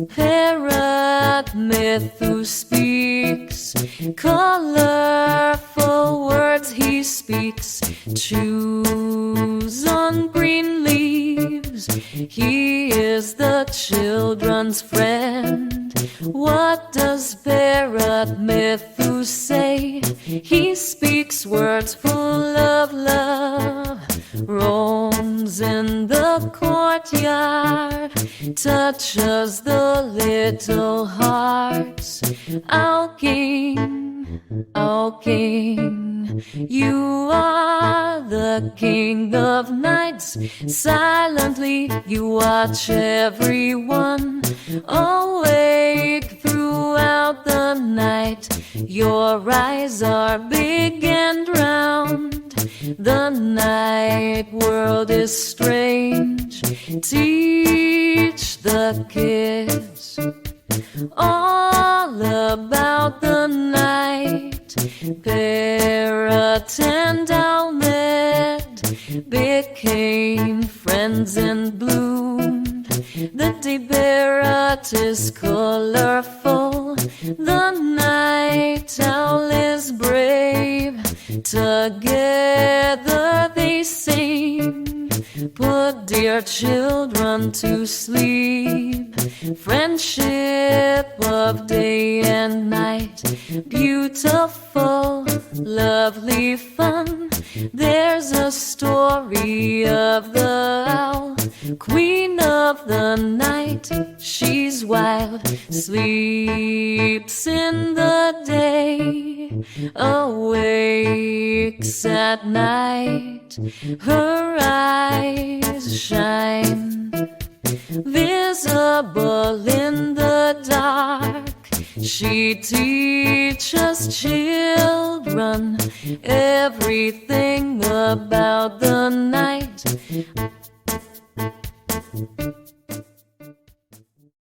Parrot Mitthu speaks, colorful words he speaks, chews on green leaves. He is the children's friend. What does Parrot Mitthu say? He speaks words full of love, roams in the courtyard, touches the little hearts. Our king, you are the king of nights. Silently you watch everyone awake throughout the night. Your eyes are big and round. The night world is strange. Teach the kids all about the night. Parrot and owlet became friends and bloomed. The day parrot is colorful, the night owl is brave. Together they sing, put dear children to sleep. Friendship of day and night, beautiful, lovely fun. There's a story of the owl, queen of the night. She's wild, sleeps in the day, awakes at night. Her eyes shine, visible in the dark. She teaches children everything about the night.